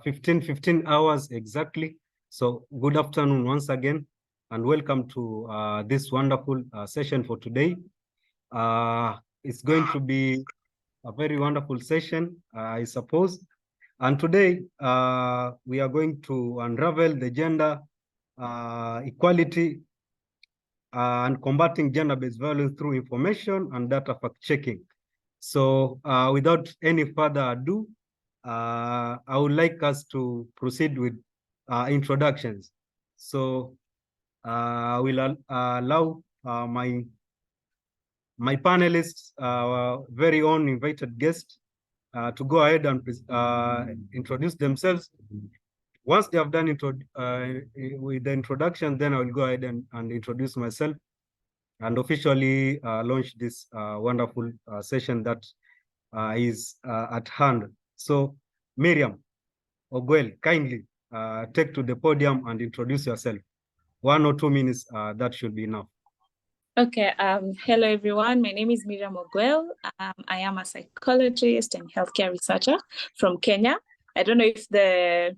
15 hours exactly. So good afternoon once again, and welcome to this wonderful session for today. It's going to be a very wonderful session, I suppose. And today we are going to unravel the gender equality and combating gender-based violence through information and data fact-checking. So without any further ado, I would like us to proceed with introductions. So I will allow my panelists, very own invited guests, to go ahead and introduce themselves. Once they have done with the introduction, then I will go ahead and introduce myself and officially launch this wonderful session that is at hand. So, Miriam Ogwell, kindly take to the podium and introduce yourself. 1 or 2 minutes, that should be enough. Okay, hello everyone. My name is Miriam Ogwell. I am a psychologist and healthcare researcher from Kenya. I don't know if the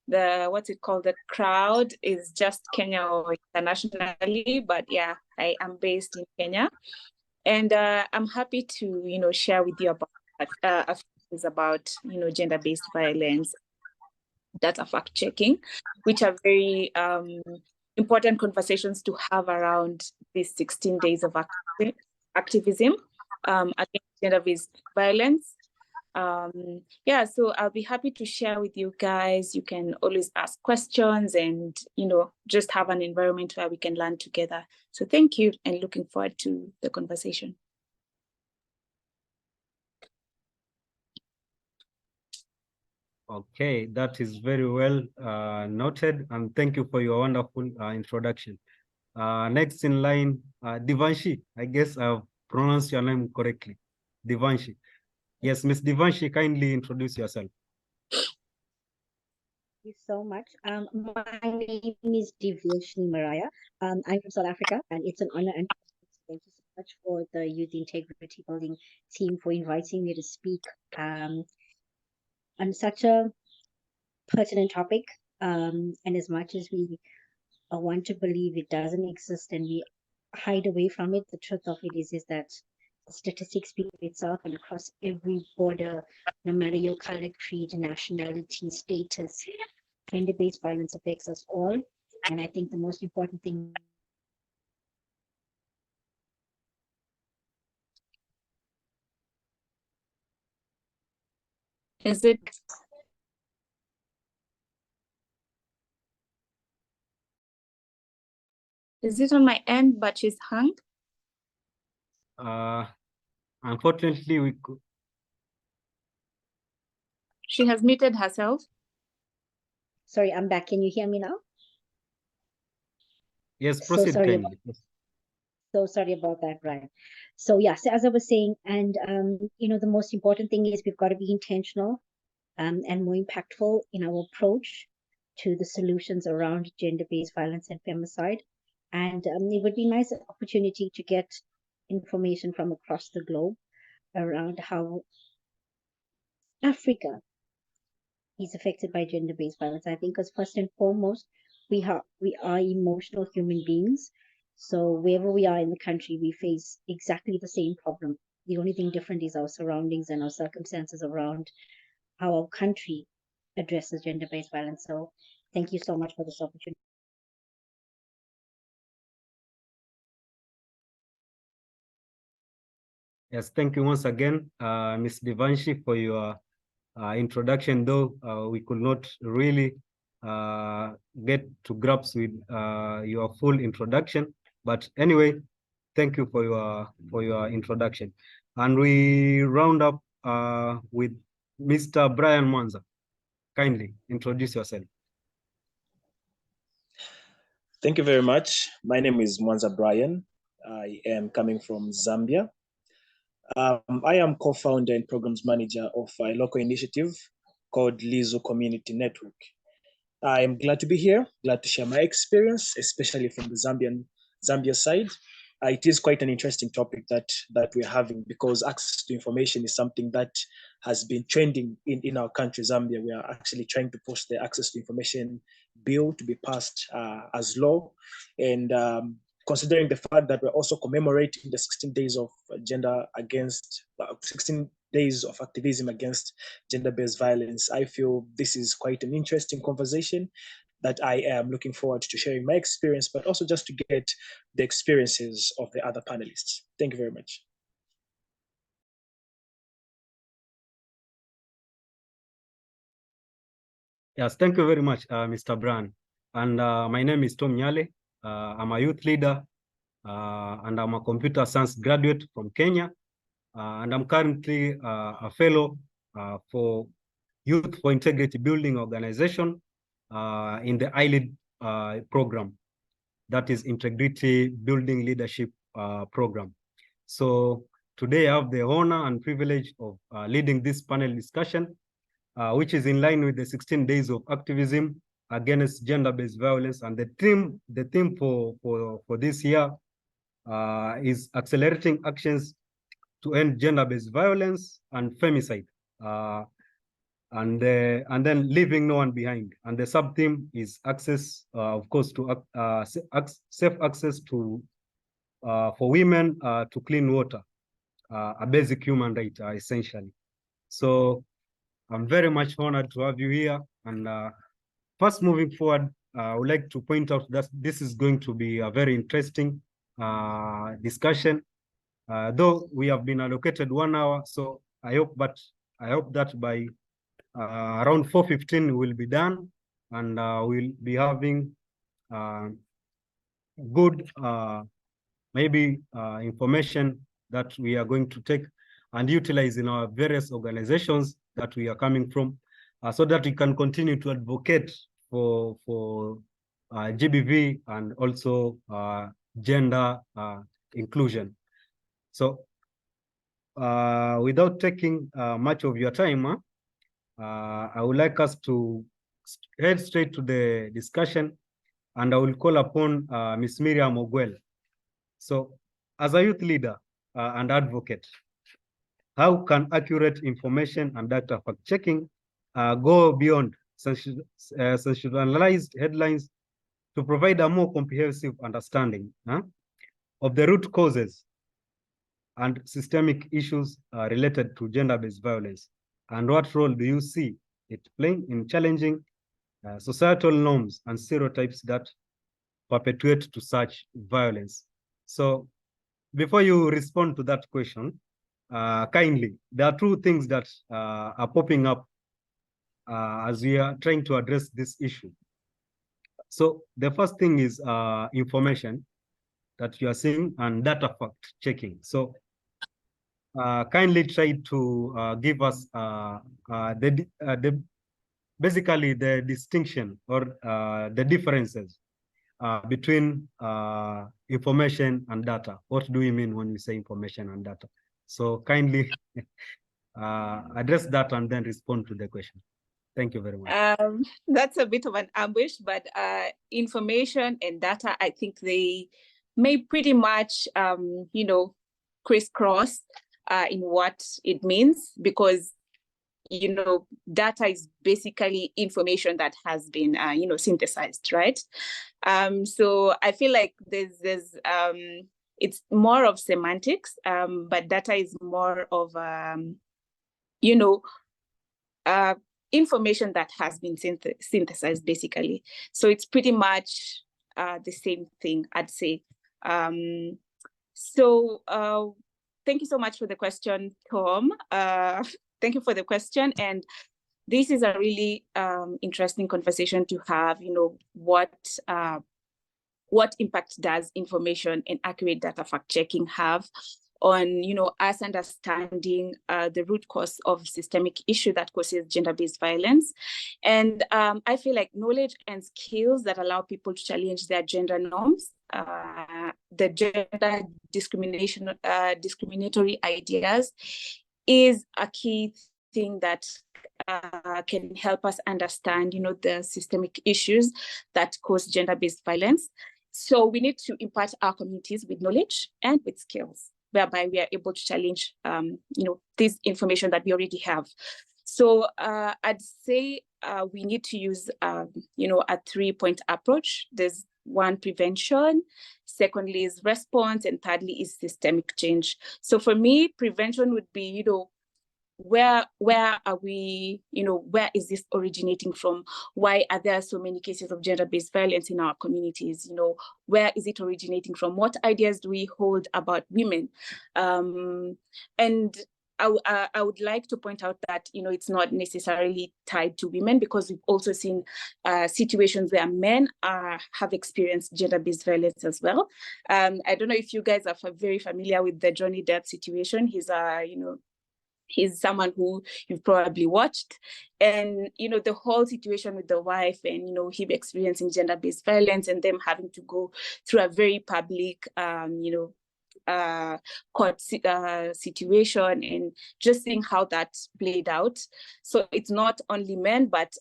the crowd is just Kenya or internationally, but yeah, I am based in Kenya. And I'm happy to, share with you about gender-based violence, data fact-checking, which are very important conversations to have around these 16 days of activism against gender-based violence. Yeah, so I'll be happy to share with you guys. You can always ask questions and, just have an environment where we can learn together. So thank you and looking forward to the conversation. Okay, that is very well noted, and thank you for your wonderful introduction. Next in line, Divanshi. I guess I've pronounced your name correctly. Divanshi. Yes, Miss Divanshi, kindly introduce yourself. Thank you so much. My name is Divanshi Mariah. I'm from South Africa, and it's an honor and thank you so much for the Youth Integrity Building team for inviting me to speak on such a pertinent topic. And as much as we want to believe it doesn't exist and we hide away from it, the truth of it is that the statistics speak for itself, and across every border, no matter your color, creed, nationality, status, gender-based violence affects us all. And I think the most important thing Is it on my end, but she's hung? Unfortunately, we could. She has muted herself. Sorry, I'm back. Can you hear me now? Yes, proceed. So sorry about that, Brian. So yeah, so as I was saying, and the most important thing is we've got to be intentional and more impactful in our approach to the solutions around gender-based violence and femicide. And it would be a nice opportunity to get information from across the globe around how Africa is affected by gender-based violence. I think, because first and foremost, we are emotional human beings. So wherever we are in the country, we face exactly the same problem. The only thing different is our surroundings and our circumstances around how our country addresses gender-based violence. So thank you so much for this opportunity. Yes, thank you once again, Ms. Divanshi, for your introduction, though we could not really get to grips with your full introduction. But anyway, thank you for your introduction. And we round up with Mr. Brian Mwanza. Kindly introduce yourself. Thank you very much. My name is Mwanza Brian. I am coming from Zambia. I am co-founder and programs manager of a local initiative called Lizo Community Network. I am glad to be here, glad to share my experience, especially from the Zambia side. it is quite an interesting topic that we're having, because access to information is something that has been trending in our country, Zambia. We are actually trying to push the access to information bill to be passed as law. And considering the fact that we're also commemorating the 16 days of 16 days of activism against gender-based violence, I feel this is quite an interesting conversation that I am looking forward to sharing my experience, but also just to get the experiences of the other panelists. Thank you very much. Yes, thank you very much, Mr. Brand. And my name is Tom Nyale. I'm a youth leader, and I'm a computer science graduate from Kenya. And I'm currently a fellow for Youth4 Integrity Building organization in the ILEAD program, that is Integrity Building Leadership program. So today I have the honor and privilege of leading this panel discussion, which is in line with the 16 days of activism against gender-based violence. And the theme for this year is accelerating actions to end gender-based violence and femicide, and then leaving no one behind. And the sub-theme is access, of course, to safe access to for women to clean water, a basic human right, essentially. So I'm very much honored to have you here. And first, moving forward, I would like to point out that this is going to be a very interesting discussion. Though we have been allocated 1 hour, so I hope that by around 4:15 we'll be done, and we'll be having good maybe information that we are going to take and utilize in our various organizations that we are coming from, so that we can continue to advocate for GBV and also gender inclusion. So without taking much of your time, I would like us to head straight to the discussion, and I will call upon Ms. Miriam Ogwell. So as a youth leader and advocate, how can accurate information and data fact-checking go beyond sensationalized headlines to provide a more comprehensive understanding of the root causes and systemic issues related to gender-based violence? And what role do you see it playing in challenging societal norms and stereotypes that perpetuate to such violence? So before you respond to that question, kindly, there are two things that are popping up as we are trying to address this issue. So the first thing is information that you are seeing and data fact checking. So kindly try to give us basically the distinction or the differences between information and data. What do we mean when we say information and data? So kindly address that and then respond to the question. Thank you very much. That's a bit of an ambush, but information and data, I think they may pretty much, crisscross in what it means, because data is basically information that has been, synthesized, right? So I feel like there's it's more of semantics, but data is more of, information that has been synthesized, basically. So it's pretty much the same thing, I'd say. So thank you so much for the question, Tom. Thank you for the question. And this is a really interesting conversation to have, what impact does information and accurate data fact-checking have on, us understanding the root cause of systemic issue that causes gender-based violence. And I feel like knowledge and skills that allow people to challenge their gender norms, the gender discriminatory ideas, is a key thing that can help us understand, the systemic issues that cause gender-based violence. So we need to impart our communities with knowledge and with skills, whereby we are able to challenge, this information that we already have. So I'd say we need to use, a 3-point approach. There's one, prevention, secondly is response, and thirdly is systemic change. So for me, prevention would be, where are we, where is this originating from? Why are there so many cases of gender-based violence in our communities? Where is it originating from? What ideas do we hold about women? And I would like to point out that, it's not necessarily tied to women, because we've also seen situations where men have experienced gender-based violence as well. I don't know if you guys are very familiar with the Johnny Depp situation. He's someone who you've probably watched, and the whole situation with the wife, and him experiencing gender-based violence, and them having to go through a very public court situation, and just seeing how that played out. So it's not only men, but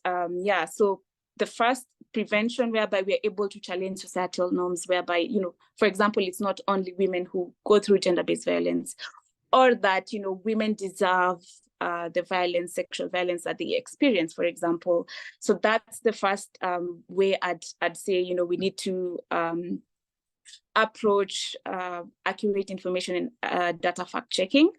so the first, prevention, whereby we're able to challenge societal norms, whereby, for example, it's not only women who go through gender-based violence, or that, women deserve the violence, sexual violence that they experience, for example. So that's the first way I'd say, we need to approach accurate information and data fact checking.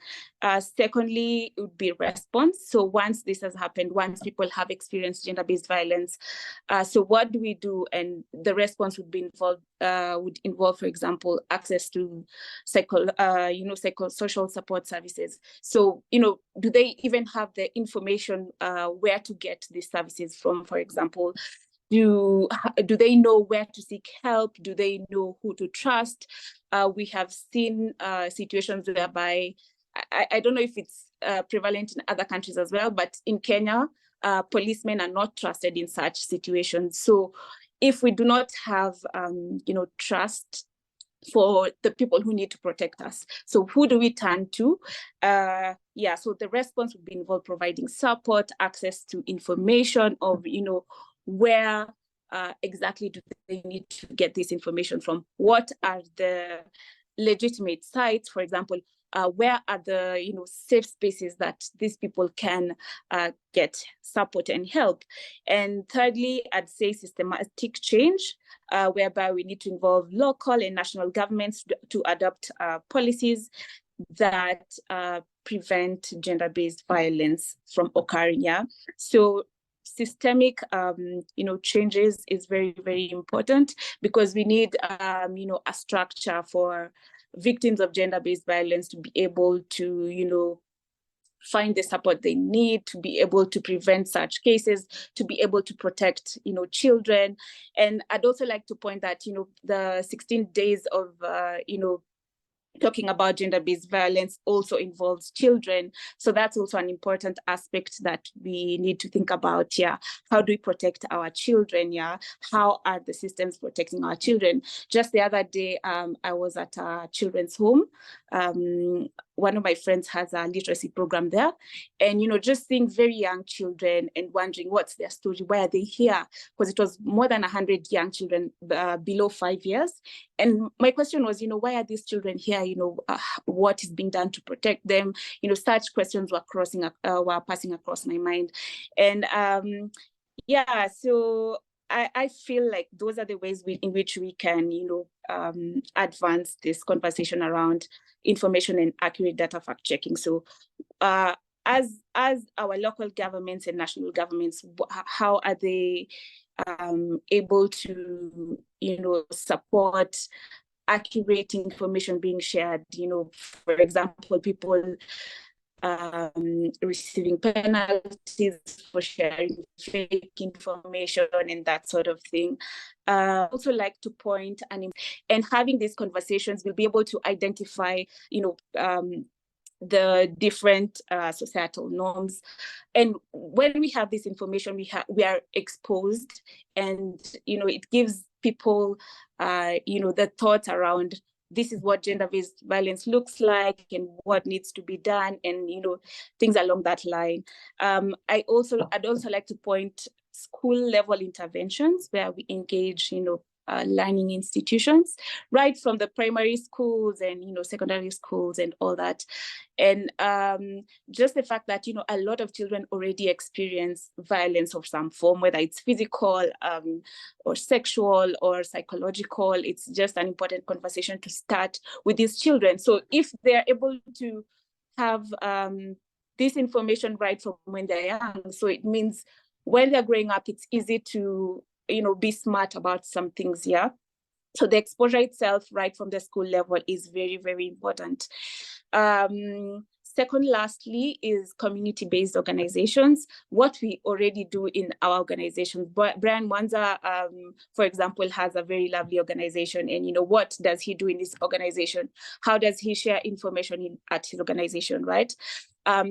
Secondly, it would be response. So once this has happened, once people have experienced gender-based violence, so what do we do? And the response would involve, for example, access to psychosocial support services. So, do they even have the information where to get these services from, for example? Do they know where to seek help? Do they know who to trust? We have seen situations whereby, I don't know if it's prevalent in other countries as well, but in Kenya, policemen are not trusted in such situations. So if we do not have, trust for the people who need to protect us, so who do we turn to? So the response would be involved providing support, access to information of, where exactly do they need to get this information from? What are the legitimate sites, for example? Where are the safe spaces that these people can get support and help? And thirdly, I'd say systematic change, whereby we need to involve local and national governments to adopt policies that prevent gender-based violence from occurring. So systemic changes is very, very important, because we need a structure for victims of gender-based violence to be able to find the support they need, to be able to prevent such cases, to be able to protect children. And I'd also like to point that the 16 days of talking about gender-based violence also involves children. So that's also an important aspect that we need to think about. How do we protect our children? How are the systems protecting our children? Just the other day, I was at a children's home. One of my friends has a literacy program there, and just seeing very young children and wondering what's their story, why are they here? Because it was more than 100 young children below 5 years. And my question was, why are these children here? What is being done to protect them? Such questions were passing across my mind. And so I feel like those are the ways in which we can, advance this conversation around information and accurate data fact checking. So as our local governments and national governments, how are they able to, support accurate information being shared? For example, people receiving penalties for sharing fake information and that sort of thing. Also like to point and having these conversations, we'll be able to identify, the different societal norms. And when we have this information, we are exposed, and it gives people the thoughts around this is what gender-based violence looks like and what needs to be done, and things along that line. I'd also like to point school level interventions where we engage learning institutions, right from the primary schools and secondary schools and all that. And just the fact that a lot of children already experience violence of some form, whether it's physical or sexual or psychological. It's just an important conversation to start with these children. So if they're able to have this information right from when they're young, so it means when they're growing up, it's easy to be smart about some things. Yeah. So the exposure itself right from the school level is very, very important. Second, lastly, is community-based organizations, what we already do in our organizations. Brian Mwanza, for example, has a very lovely organization. And what does he do in his organization? How does he share information at his organization, right?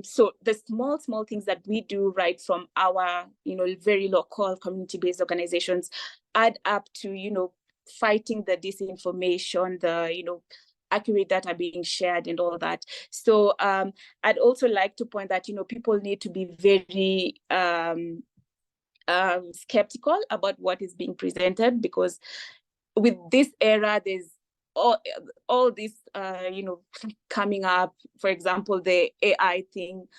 So the small things that we do right from our, very local community-based organizations add up to, fighting the disinformation, the, accurate data being shared and all that. So I'd also like to point that, people need to be very skeptical about what is being presented, because with this era, there's all this, coming up. For example, the AI thing,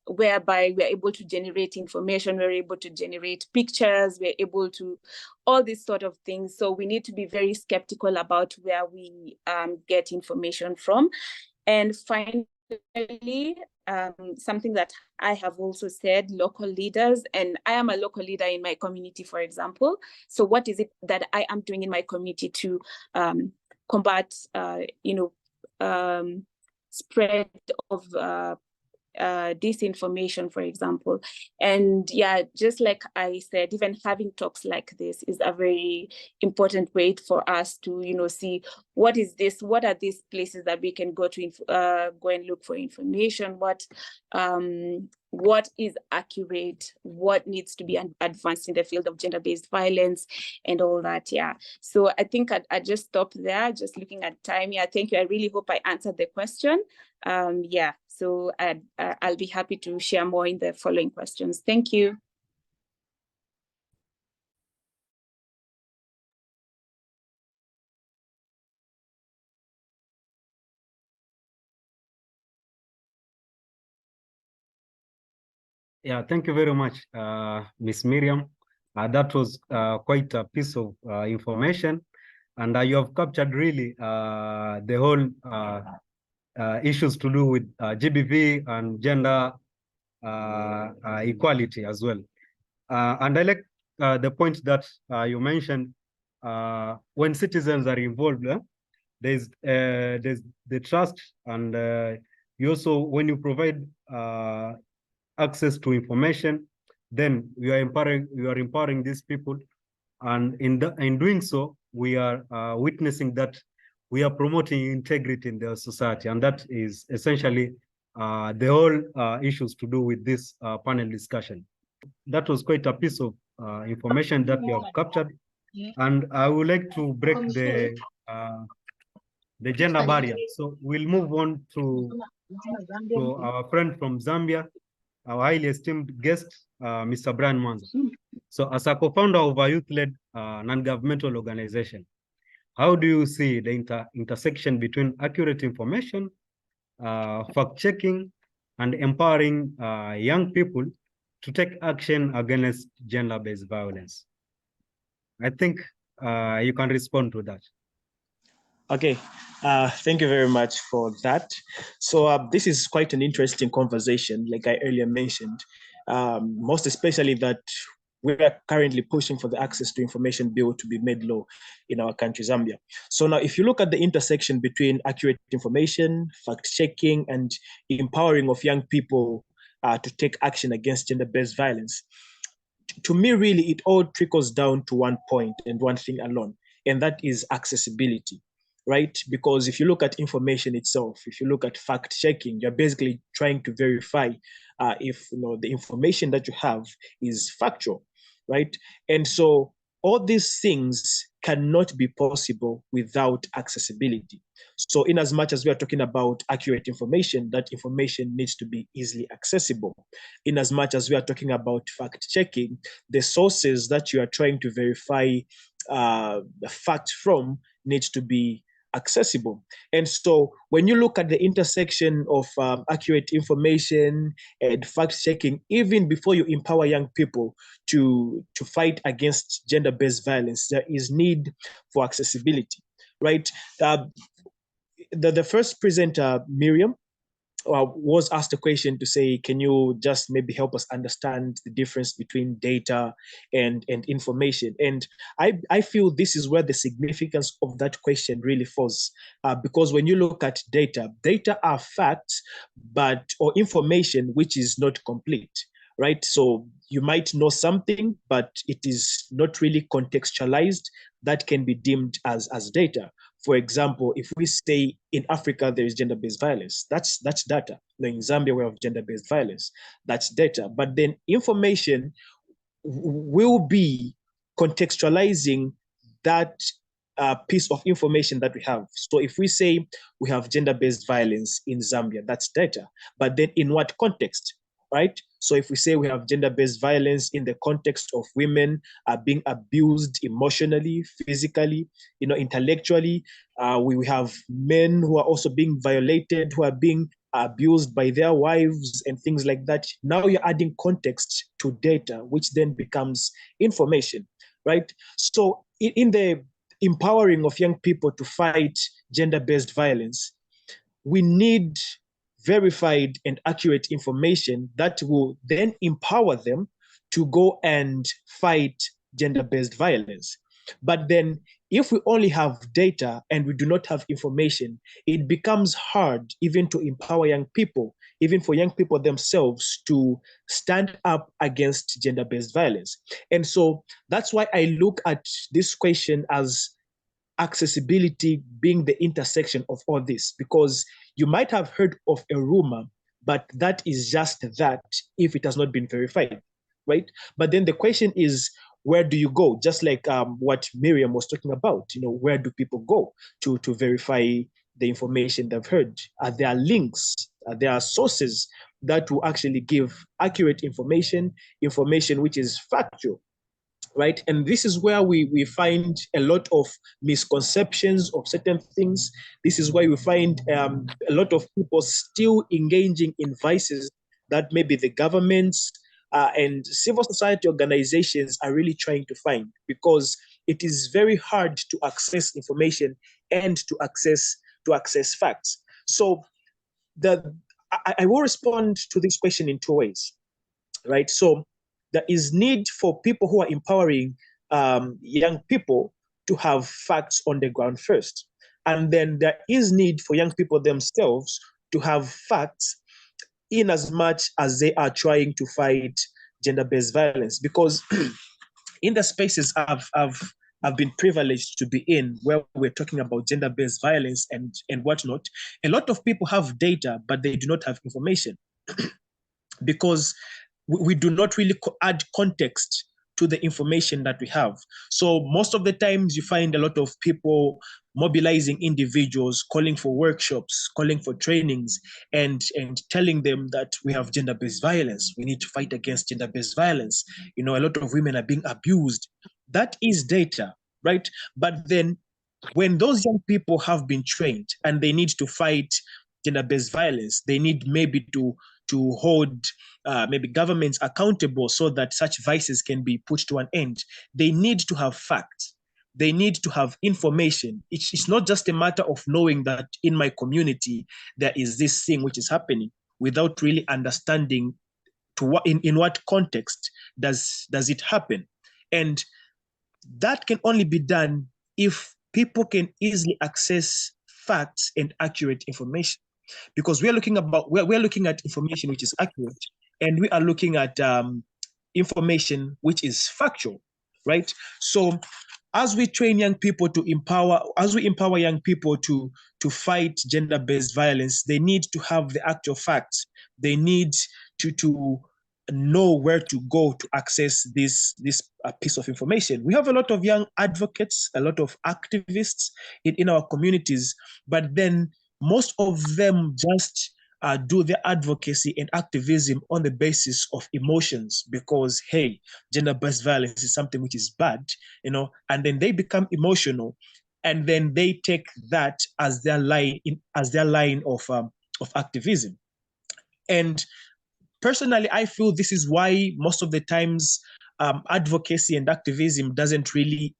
whereby we're able to generate information, we're able to generate pictures, we're able to all these sort of things. So we need to be very skeptical about where we get information from. And finally, something that I have also said, local leaders, and I am a local leader in my community, for example. So what is it that I am doing in my community to combat, spread of disinformation, for example? And yeah, just like I said, even having talks like this is a very important way for us to see what is this, what are these places that we can go to go and look for information, what is accurate, what needs to be advanced in the field of gender-based violence and all that. Yeah, so I think I just stop there, just looking at time. Yeah, thank you. I really hope I answered the question. Yeah, so I'll be happy to share more in the following questions. Thank you. Yeah, thank you very much, Ms. Miriam. That was quite a piece of information, and you have captured really the whole issues to do with GBV and gender equality as well. And I like the point that you mentioned, when citizens are involved, there's the trust, and you also, when you provide access to information, then you are empowering these people, and in doing so, we are witnessing that we are promoting integrity in the society, and that is essentially the whole issues to do with this panel discussion. That was quite a piece of information that you have captured, and I would like to break the gender barrier. So we'll move on to our friend from Zambia, our highly esteemed guest, Mr. Brian Mwanza. So as a co-founder of a youth-led non-governmental organization, how do you see the intersection between accurate information, fact-checking, and empowering young people to take action against gender-based violence? I think you can respond to that. Okay, thank you very much for that. So this is quite an interesting conversation, like I earlier mentioned, most especially that we are currently pushing for the Access to Information Bill to be made law in our country, Zambia. So now, if you look at the intersection between accurate information, fact-checking, and empowering of young people to take action against gender-based violence, to me, really, it all trickles down to one point and one thing alone, and that is accessibility. Right? Because if you look at information itself, if you look at fact checking, you're basically trying to verify if the information that you have is factual, right? And so all these things cannot be possible without accessibility. So in as much as we are talking about accurate information, that information needs to be easily accessible. In as much as we are talking about fact checking, the sources that you are trying to verify facts from needs to be accessible. And so when you look at the intersection of accurate information and fact-checking, even before you empower young people to fight against gender-based violence, there is need for accessibility, right? The first presenter, Miriam, was asked a question to say, can you just maybe help us understand the difference between data and information? And I feel this is where the significance of that question really falls, because when you look at data are facts, or information which is not complete, right? So you might know something, but it is not really contextualized. That can be deemed as data. For example, if we say in Africa there is gender-based violence, that's data. In Zambia we have gender-based violence, that's data. But then information will be contextualizing that piece of information that we have. So if we say we have gender-based violence in Zambia, that's data. But then in what context, right? So if we say we have gender-based violence in the context of women being abused emotionally, physically, intellectually, we have men who are also being violated, who are being abused by their wives and things like that. Now you're adding context to data, which then becomes information, right? So in the empowering of young people to fight gender-based violence, we need verified and accurate information that will then empower them to go and fight gender-based violence. But then if we only have data and we do not have information, it becomes hard even to empower young people, even for young people themselves to stand up against gender-based violence. And so that's why I look at this question as accessibility being the intersection of all this, because you might have heard of a rumor, but that is just that if it has not been verified, right? But then the question is, where do you go? Just like what Miriam was talking about, where do people go to verify the information they've heard? Are there links? Are there sources that will actually give accurate information which is factual? Right? And this is where we find a lot of misconceptions of certain things. This is why we find a lot of people still engaging in vices that maybe the governments and civil society organizations are really trying to find, because it is very hard to access information and to access facts. So I will respond to this question in two ways, right? So there is need for people who are empowering young people to have facts on the ground first. And then there is need for young people themselves to have facts in as much as they are trying to fight gender-based violence. Because in the spaces I've been privileged to be in, where we're talking about gender-based violence and whatnot, a lot of people have data, but they do not have information because we do not really add context to the information that we have. So most of the times you find a lot of people mobilizing individuals, calling for workshops, calling for trainings, and telling them that we have gender-based violence. We need to fight against gender-based violence. A lot of women are being abused. That is data, right? But then when those young people have been trained and they need to fight gender-based violence, they need maybe to hold maybe governments accountable so that such vices can be put to an end. They need to have facts. They need to have information. It's not just a matter of knowing that in my community there is this thing which is happening without really understanding in what context does it happen. And that can only be done if people can easily access facts and accurate information. Because we're looking at information which is accurate, and we are looking at information which is factual, right? So as we train young people as we empower young people to fight gender-based violence, they need to have the actual facts. They need to know where to go to access this piece of information. We have a lot of young advocates, a lot of activists in our communities, but then most of them just do their advocacy and activism on the basis of emotions, because, hey, gender-based violence is something which is bad, and then they become emotional, and then they take that as their line of activism. And personally, I feel this is why most of the times advocacy and activism doesn't really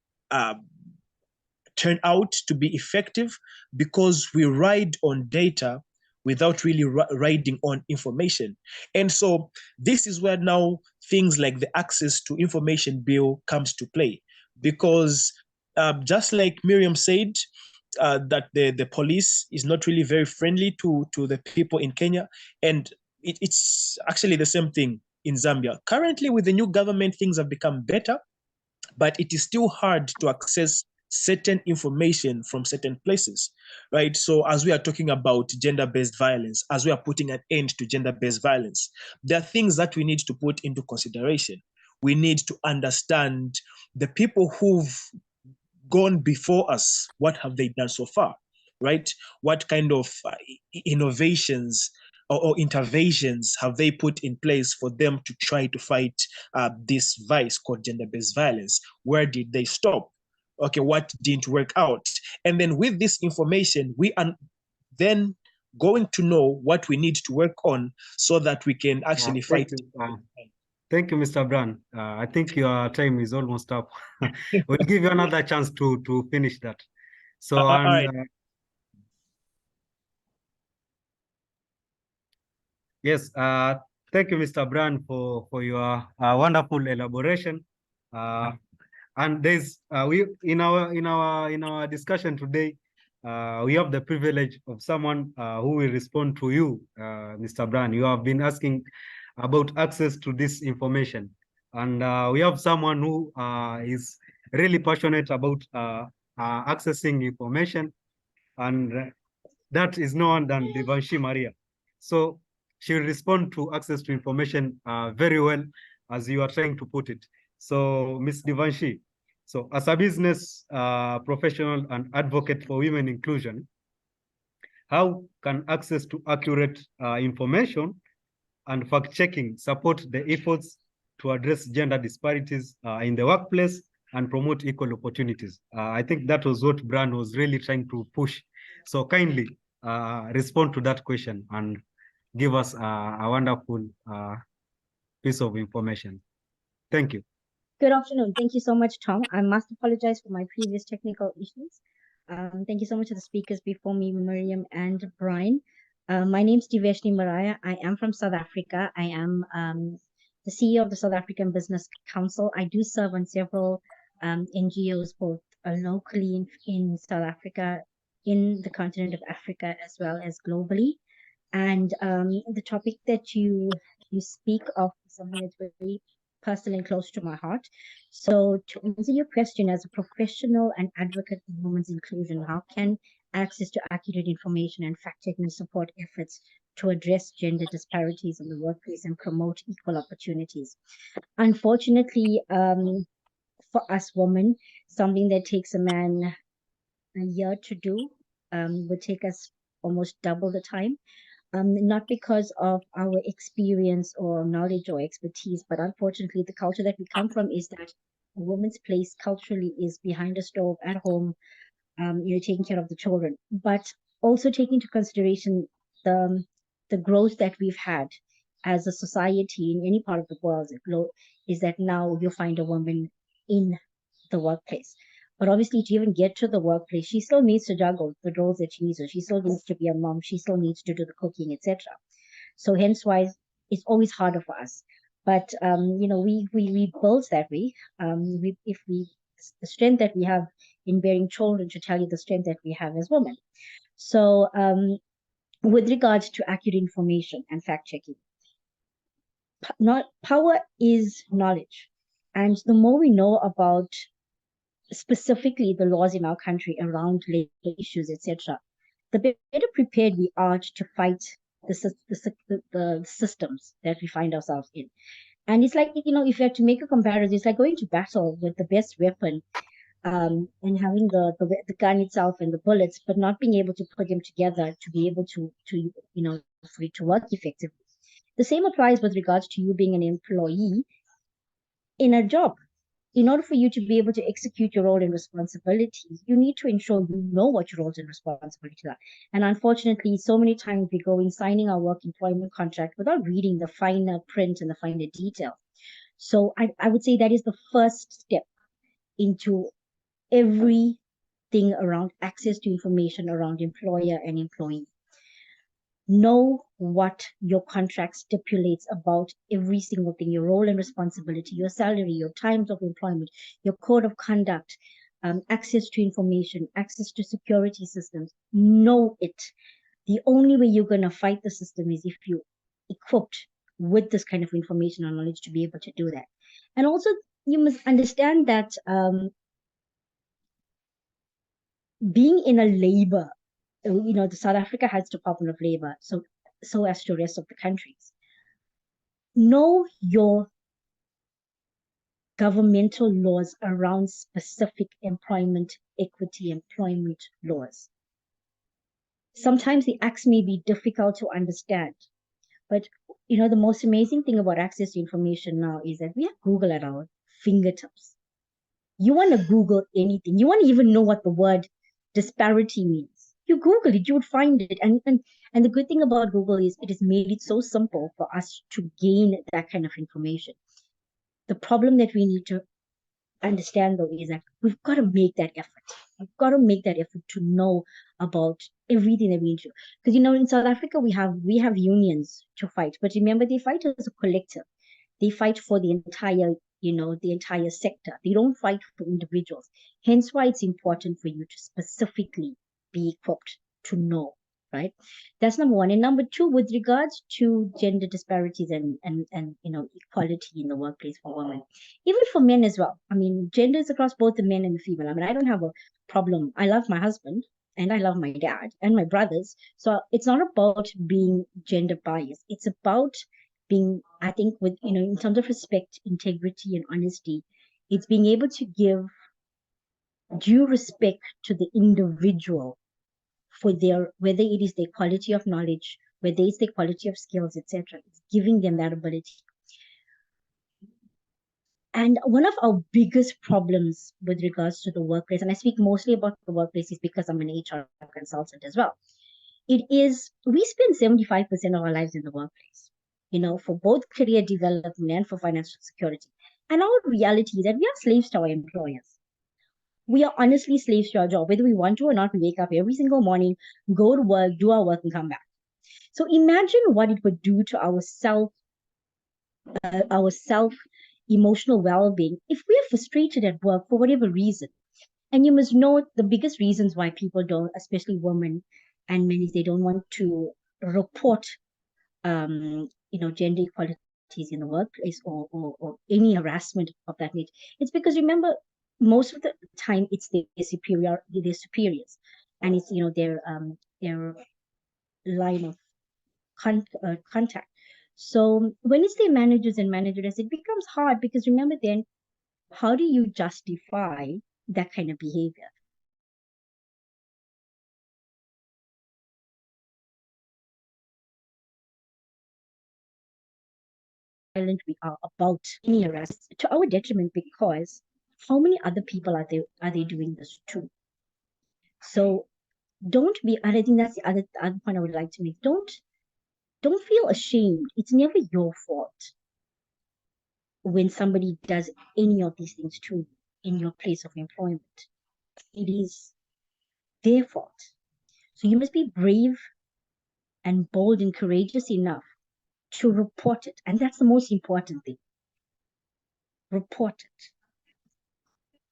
turn out to be effective, because we ride on data without really riding on information. And so this is where now things like the Access to Information Bill comes to play, because just like Miriam said, that the police is not really very friendly to the people in Kenya, and it's actually the same thing in Zambia. Currently, with the new government, things have become better, but it is still hard to access certain information from certain places, right? So as we are talking about gender-based violence, as we are putting an end to gender-based violence, there are things that we need to put into consideration. We need to understand the people who've gone before us. What have they done so far, right? What kind of innovations or interventions have they put in place for them to try to fight this vice called gender-based violence? Where did they stop? Okay, what didn't work out? And then with this information, we are then going to know what we need to work on so that we can actually fight. Thank you, Mr. Brand. I think your time is almost up. We'll give you another chance to finish that. So, all right. Yes, thank you, Mr. Brand, for your wonderful elaboration. And there's we in our discussion today, we have the privilege of someone who will respond to you, Mr. Brand. You have been asking about access to this information, and we have someone who is really passionate about accessing information, and that is no one than Devanshi Maria. So she will respond to access to information very well, as you are trying to put it. So, Ms. Devanshi, so as a business professional and advocate for women inclusion, how can access to accurate information and fact-checking support the efforts to address gender disparities in the workplace and promote equal opportunities? I think that was what Brand was really trying to push. So kindly respond to that question and give us a wonderful piece of information. Thank you. Good afternoon. Thank you so much, Tom. I must apologize for my previous technical issues. Thank you so much to the speakers before me, Miriam and Brian. My name is Diveshni Maraya. I am from South Africa. I am the CEO of the South African Business Council. I do serve on several NGOs, both locally in South Africa, in the continent of Africa, as well as globally. And the topic that you speak of is something that's very personal and close to my heart. So to answer your question, as a professional and advocate in women's inclusion, how can access to accurate information and fact-checking support efforts to address gender disparities in the workplace and promote equal opportunities? Unfortunately, for us women, something that takes a man a year to do would take us almost double the time. Not because of our experience or knowledge or expertise, but unfortunately, the culture that we come from is that a woman's place culturally is behind a stove at home, taking care of the children. But also taking into consideration the growth that we've had as a society in any part of the world is that now you find a woman in the workplace. But obviously, to even get to the workplace, she still needs to juggle the roles that she needs to. She still needs to be a mom. She still needs to do the cooking, etc. So hence why it's always harder for us. But we build that way. The strength that we have in bearing children should tell you the strength that we have as women. So with regards to accurate information and fact checking, power is knowledge, and the more we know about specifically the laws in our country around labor issues, etc., the better prepared we are to fight the systems that we find ourselves in. And it's like, if you have to make a comparison, it's like going to battle with the best weapon and having the gun itself and the bullets, but not being able to put them together to be able to for it to work effectively. The same applies with regards to you being an employee in a job. In order for you to be able to execute your role and responsibilities, you need to ensure you know what your roles and responsibilities are. And unfortunately, so many times we go in signing our work employment contract without reading the finer print and the finer detail. So I would say that is the first step into everything around access to information around employer and employee. Know what your contract stipulates about every single thing, your role and responsibility, your salary, your times of employment, your code of conduct, access to information, access to security systems. Know it. The only way you're going to fight the system is if you're equipped with this kind of information and knowledge to be able to do that. And also, you must understand that being in a labor, the South Africa has Department of Labor, so as to the rest of the countries. Know your governmental laws around specific employment, equity, employment laws. Sometimes the acts may be difficult to understand, but the most amazing thing about access to information now is that we have Google at our fingertips. You want to Google anything, you want to even know what the word disparity means, you Google it, you would find it. And the good thing about Google is it has made it so simple for us to gain that kind of information. The problem that we need to understand, though, is that we've got to make that effort. We've got to make that effort to know about everything that we need to. Because in South Africa we have unions to fight, but remember, they fight as a collective. They fight for the entire sector. They don't fight for individuals. Hence why it's important for you to specifically be equipped to know, right? That's number one. And number two, with regards to gender disparities and equality in the workplace for women, even for men as well. I mean, gender is across both the men and the female. I mean, I don't have a problem. I love my husband and I love my dad and my brothers. So it's not about being gender biased. It's about being, I think, with in terms of respect, integrity, and honesty, it's being able to give due respect to the individual for whether it is their quality of knowledge, whether it's their quality of skills, etc. It's giving them that ability. And one of our biggest problems with regards to the workplace, and I speak mostly about the workplace, is because I'm an HR consultant as well. It is, we spend 75% of our lives in the workplace, for both career development and for financial security. And our reality is that we are slaves to our employers. We are honestly slaves to our job, whether we want to or not. We wake up every single morning, go to work, do our work, and come back. So imagine what it would do to our emotional well-being if we are frustrated at work for whatever reason. And you must know the biggest reasons why people don't, especially women and men, is they don't want to report gender equalities in the workplace or any harassment of that nature. It's because, remember, most of the time it's their superiors, and it's their line of contact. So when it's their managers and managers, it becomes hard, because remember, then how do you justify that kind of behavior? We are about any arrests to our detriment, because how many other people are they doing this to? So don't be, and I think that's the other point I would like to make. Don't feel ashamed. It's never your fault when somebody does any of these things to you in your place of employment. It is their fault. So you must be brave and bold and courageous enough to report it. And that's the most important thing. Report it.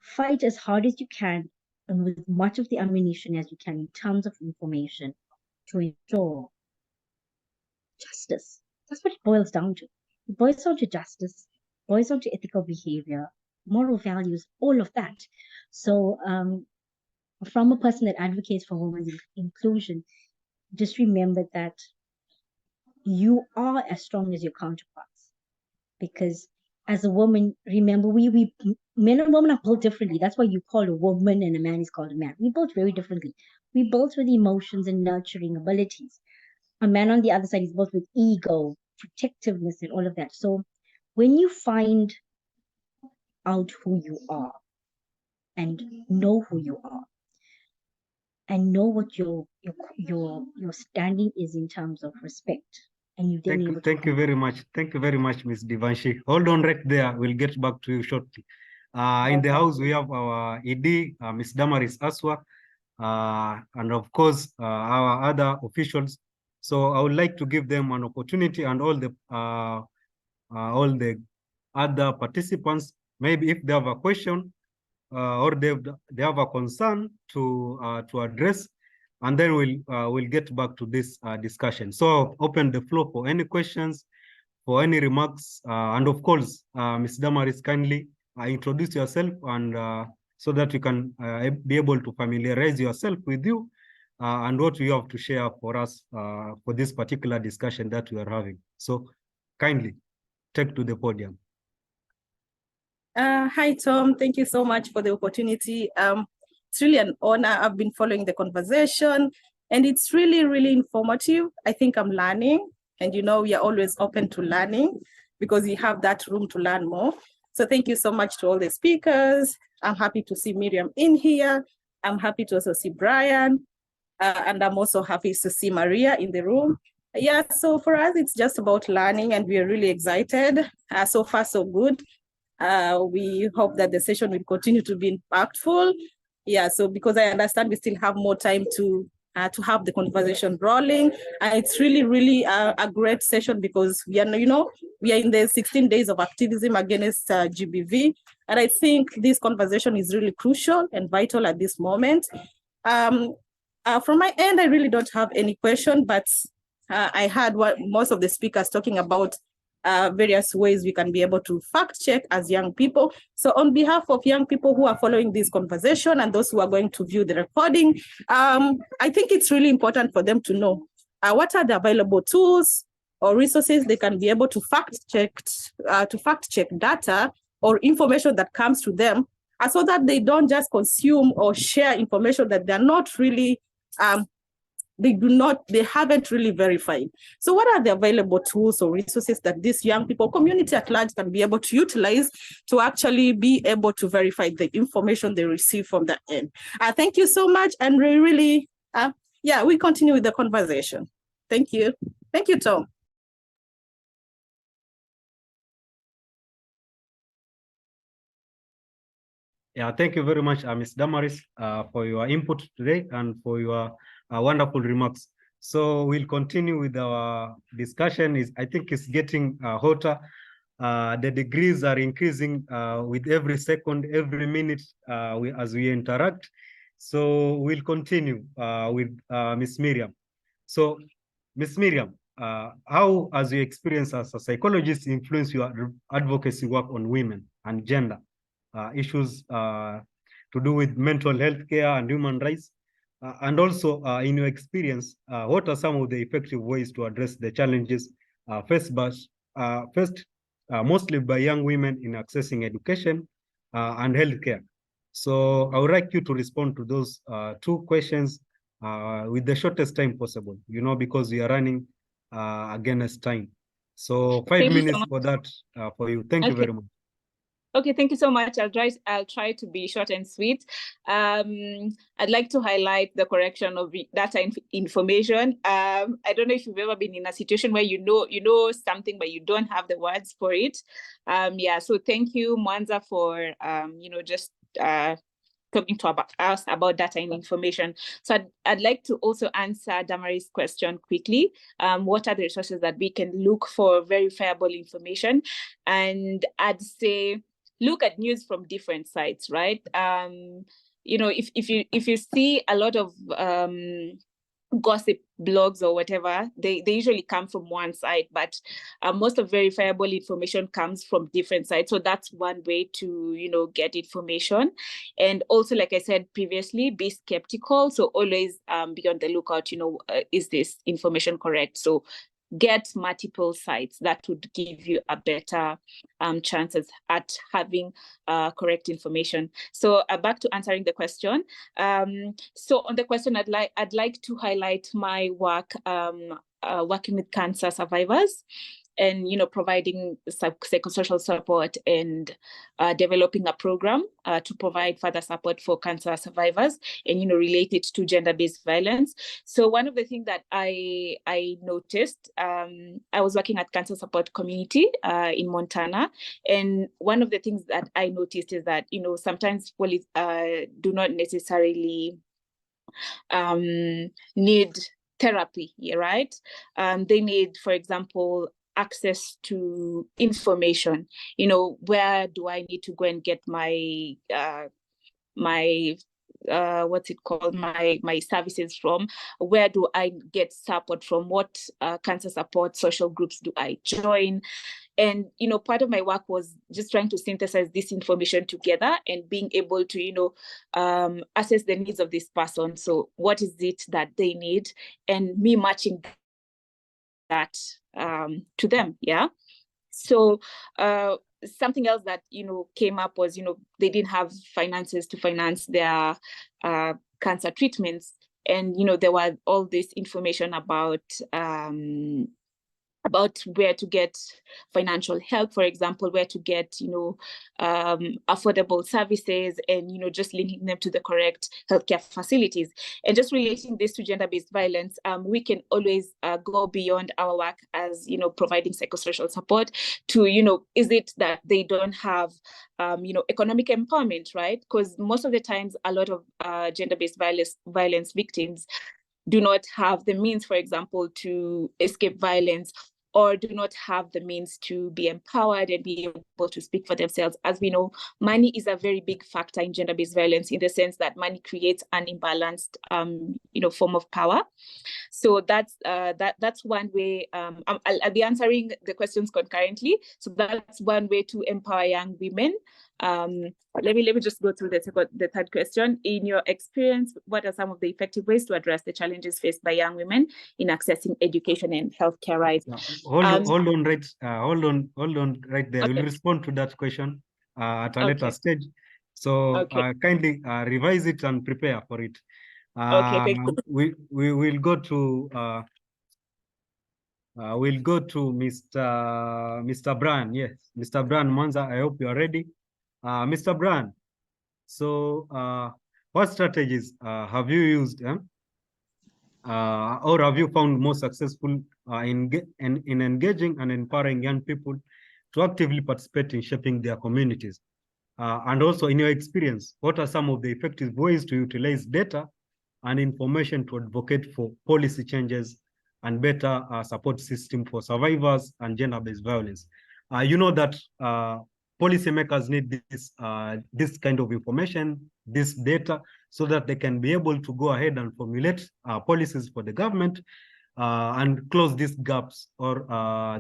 Fight as hard as you can and with much of the ammunition as you can in terms of information to ensure justice. That's what it boils down to. It boils down to justice, boils down to ethical behavior, moral values, all of that. So from a person that advocates for women's inclusion, just remember that you are as strong as your counterparts. Because as a woman, remember, we men and women are built differently. That's why you call a woman and a man is called a man. We built very differently. We built with emotions and nurturing abilities. a man on the other side is both with ego, protectiveness, and all of that. So when you find out who you are and know who you are and know what your standing is in terms of respect, and you then Thank you very much. Thank you very much, Ms. Divanshi. Hold on right there. We'll get back to you shortly. In the house, we have our ED, Ms. Damaris Aswa, and of course, our other officials. So I would like to give them an opportunity, and all the other participants, maybe if they have a question or they have a concern to address, and then we'll get back to this discussion. So I'll open the floor for any questions, for any remarks, and of course, Ms. Damaris, kindly introduce yourself, and so that you can be able to familiarize yourself with you and what you have to share for us for this particular discussion that we are having. So kindly take to the podium. Hi, Tom. Thank you so much for the opportunity. It's really an honor. I've been following the conversation, and it's really, really informative. I think I'm learning, and we are always open to learning because we have that room to learn more. So thank you so much to all the speakers. I'm happy to see Miriam in here. I'm happy to also see Brian, and I'm also happy to see Maria in the room. Yeah, so for us, it's just about learning, and we are really excited. So far, so good. We hope that the session will continue to be impactful. Yeah, so because I understand we still have more time to have the conversation rolling. It's really, really a great session because we are, we are in the 16 days of activism against GBV. And I think this conversation is really crucial and vital at this moment. From my end, I really don't have any question, but I heard what most of the speakers talking about various ways we can be able to fact check as young people. So on behalf of young people who are following this conversation and those who are going to view the recording, I think it's really important for them to know what are the available tools or resources they can be able to fact check data or information that comes to them, so that they don't just consume or share information that they're not really they haven't really verified. So what are the available tools or resources that these young people, community at large, can be able to utilize to actually be able to verify the information they receive from the end? Thank you so much. And we really, we continue with the conversation. Thank you. Thank you, Tom. Yeah, thank you very much, Ms. Damaris, for your input today and for your wonderful remarks. So we'll continue with our discussion. I think it's getting hotter. The degrees are increasing with every second, every minute as we interact. So we'll continue with Ms. Miriam. So Ms. Miriam, how has your experience as a psychologist influenced your advocacy work on women and gender issues to do with mental health care and human rights? And also, in your experience, what are some of the effective ways to address the challenges faced mostly by young women in accessing education and healthcare? So I would like you to respond to those two questions with the shortest time possible, because we are running against time. So 5 minutes for that for you. Thank you very much. Okay, thank you so much. I'll try to be short and sweet. I'd like to highlight the correction of data information. I don't know if you've ever been in a situation where you know something but you don't have the words for it. So thank you, Mwanza, for just talking to us about data and information. So I'd like to also answer Damaris' question quickly. What are the resources that we can look for verifiable information? And I'd say look at news from different sites, right? If you see a lot of gossip blogs or whatever, they usually come from one side, but most of verifiable information comes from different sides. So that's one way to get information. And also, like I said previously, be skeptical. So always be on the lookout. Is this information correct? So get multiple sites. That would give you a better chances at having correct information. So back to answering the question. So on the question, I'd like to highlight my work working with cancer survivors, and providing psychosocial support and developing a program to provide further support for cancer survivors and related to gender-based violence. So one of the things that I noticed, I was working at Cancer Support Community in Montana, and one of the things that I noticed is that sometimes people do not necessarily need therapy, right? They need, for example, access to information. Where do I need to go and get my what's it called, my services from? Where do I get support from? What cancer support social groups do I join? And part of my work was just trying to synthesize this information together and being able to assess the needs of this person. So what is it that they need, and me matching that to them. So something else that came up was they didn't have finances to finance their cancer treatments, and there was all this information about where to get financial help, for example, where to get affordable services, and just linking them to the correct healthcare facilities. And just relating this to gender-based violence, we can always go beyond our work as providing psychosocial support to is it that they don't have economic empowerment, right? Because most of the times a lot of gender-based violence victims do not have the means, for example, to escape violence, or do not have the means to be empowered and be able to speak for themselves. As we know, money is a very big factor in gender-based violence, in the sense that money creates an imbalanced form of power. So that's one way. I'll be answering the questions concurrently. So that's one way to empower young women. Let me just go through the third question. In your experience, what are some of the effective ways to address the challenges faced by young women in accessing education and healthcare rights? Hold on right there. Okay. We'll respond to that question at a later Okay. stage. So Okay. kindly revise it and prepare for it. Okay, thank you. We will go to Mr. Brian. Yes, Mr. Brian Mwanza, I hope you are ready. Mr. Brian, so what strategies have you used or have you found most successful in engaging and empowering young people to actively participate in shaping their communities? And also, in your experience, what are some of the effective ways to utilize data and information to advocate for policy changes and better support system for survivors and gender-based violence? You know that policymakers need this kind of information, this data, so that they can be able to go ahead and formulate policies for the government and close these gaps or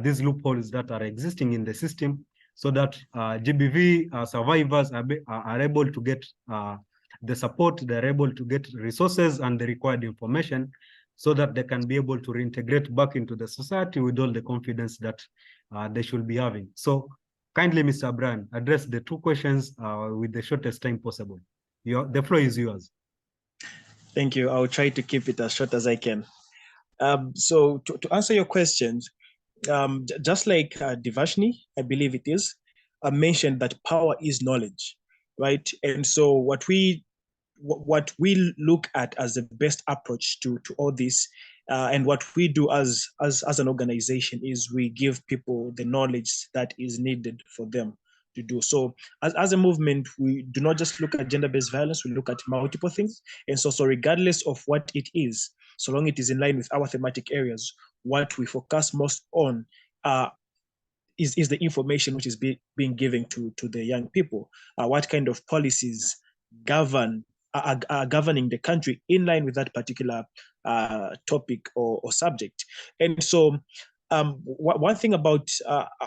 these loopholes that are existing in the system, so that GBV survivors are able to get the support, they're able to get resources and the required information, so that they can be able to reintegrate back into the society with all the confidence that they should be having. So kindly, Mr. Brian, address the two questions with the shortest time possible. The floor is yours. Thank you. I'll try to keep it as short as I can. So to answer your questions, just like Devashni, I believe it is, mentioned that power is knowledge, right? And so what we look at as the best approach to all this, and what we do as an organization, is we give people the knowledge that is needed for them to do. So as a movement, we do not just look at gender-based violence, we look at multiple things. And so regardless of what it is, so long it is in line with our thematic areas, what we focus most on is the information which is being given to the young people. What kind of policies are governing the country in line with that particular topic or subject. And so one thing about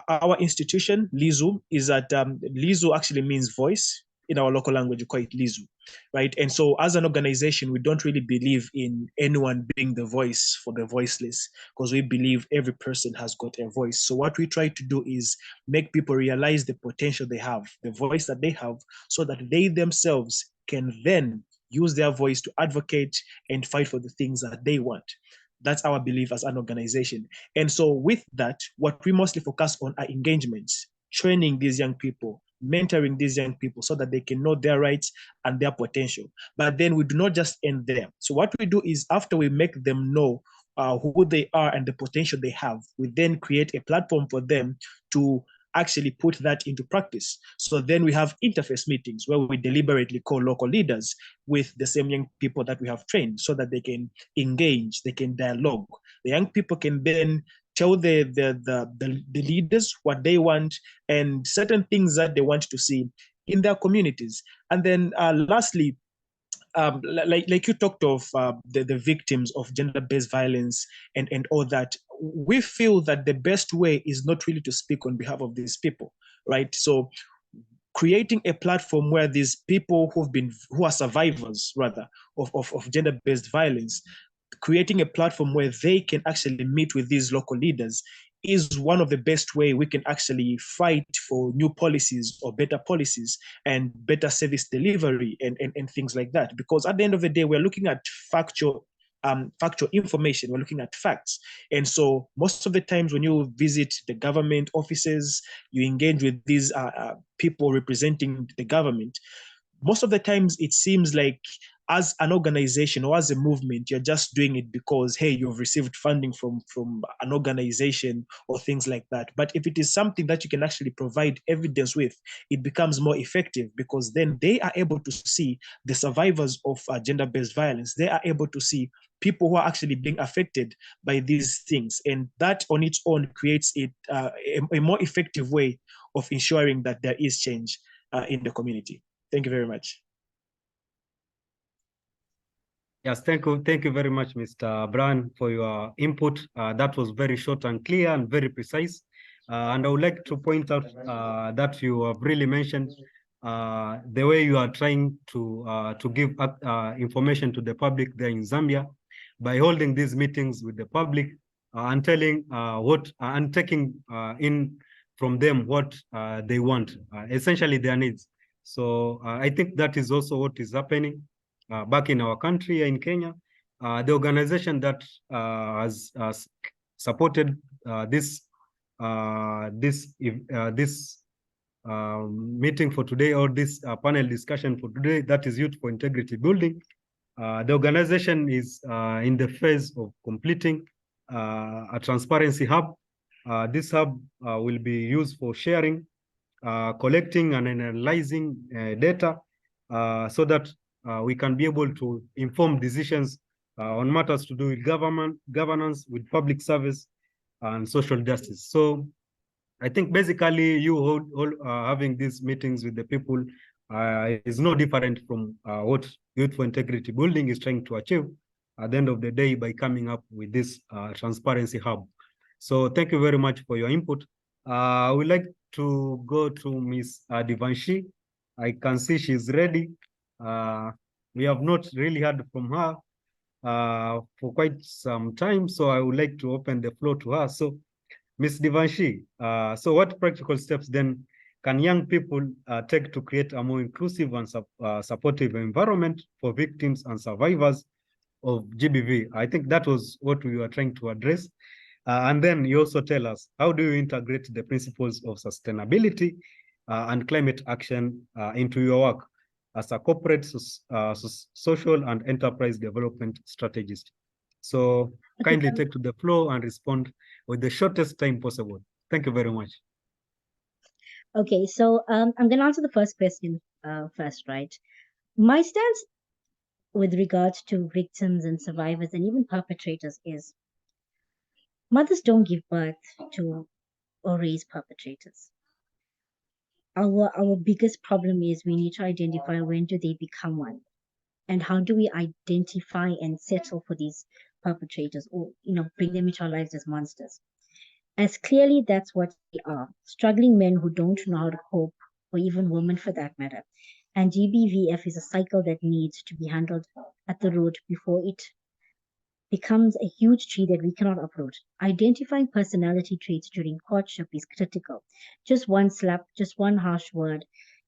our institution, Lizu, is that Lizu actually means voice. In our local language, we call it Lizu, right? And so as an organization, we don't really believe in anyone being the voice for the voiceless, because we believe every person has got a voice. So what we try to do is make people realize the potential they have, the voice that they have, so that they themselves can then use their voice to advocate and fight for the things that they want. That's our belief as an organization. And so with that, what we mostly focus on are engagements, training these young people, mentoring these young people so that they can know their rights and their potential. But then we do not just end there. So what we do is after we make them know who they are and the potential they have, we then create a platform for them to actually put that into practice. So then we have interface meetings where we deliberately call local leaders with the same young people that we have trained so that they can engage, they can dialogue. The young people can then tell the leaders what they want and certain things that they want to see in their communities. And then lastly, like you talked of the victims of gender-based violence and all that, we feel that the best way is not really to speak on behalf of these people, right? So creating a platform where these people who are survivors rather of gender-based violence, creating a platform where they can actually meet with these local leaders is one of the best way we can actually fight for new policies or better policies and better service delivery and things like that. Because at the end of the day, we're looking at factual information, we're looking at facts. And so most of the times when you visit the government offices, you engage with these people representing the government, most of the times it seems like as an organization or as a movement, you're just doing it because, hey, you've received funding from an organization or things like that. But if it is something that you can actually provide evidence with, it becomes more effective because then they are able to see the survivors of gender-based violence. They are able to see people who are actually being affected by these things. And that on its own creates it a more effective way of ensuring that there is change in the community. Thank you very much. Yes, thank you very much, Mr. Brian, for your input. That was very short and clear and very precise. And I would like to point out that you have really mentioned the way you are trying to give information to the public there in Zambia by holding these meetings with the public and telling and taking in from them what they want, essentially their needs. So I think that is also what is happening back in our country in Kenya. The organization that has supported this meeting for today, or this panel discussion for today, that is Youth for Integrity Building. The organization is in the phase of completing a transparency hub. This hub will be used for sharing, collecting and analyzing data so that we can be able to inform decisions on matters to do with governance, with public service, and social justice. So I think basically you having these meetings with the people is no different from what Youth for Integrity Building is trying to achieve at the end of the day by coming up with this transparency hub. So thank you very much for your input. I would like to go to Ms. Divanshi. I can see she's ready. We have not really heard from her for quite some time, so I would like to open the floor to her. So, Ms. Divanshi, so what practical steps then can young people take to create a more inclusive and supportive environment for victims and survivors of GBV? I think that was what we were trying to address. And then you also tell us, how do you integrate the principles of sustainability and climate action into your work as a corporate, social, and enterprise development strategist? So kindly take to the floor and respond with the shortest time possible. Thank you very much. Okay, so I'm going to answer the first question first, right? My stance with regards to victims and survivors and even perpetrators is mothers don't give birth to or raise perpetrators. Our biggest problem is we need to identify when do they become one, and how do we identify and settle for these perpetrators, or bring them into our lives as monsters. As clearly that's what they are, struggling men who don't know how to cope, or even women for that matter. And GBVF is a cycle that needs to be handled at the root before it becomes a huge tree that we cannot uproot. Identifying personality traits during courtship is critical. Just one slap, just one harsh word,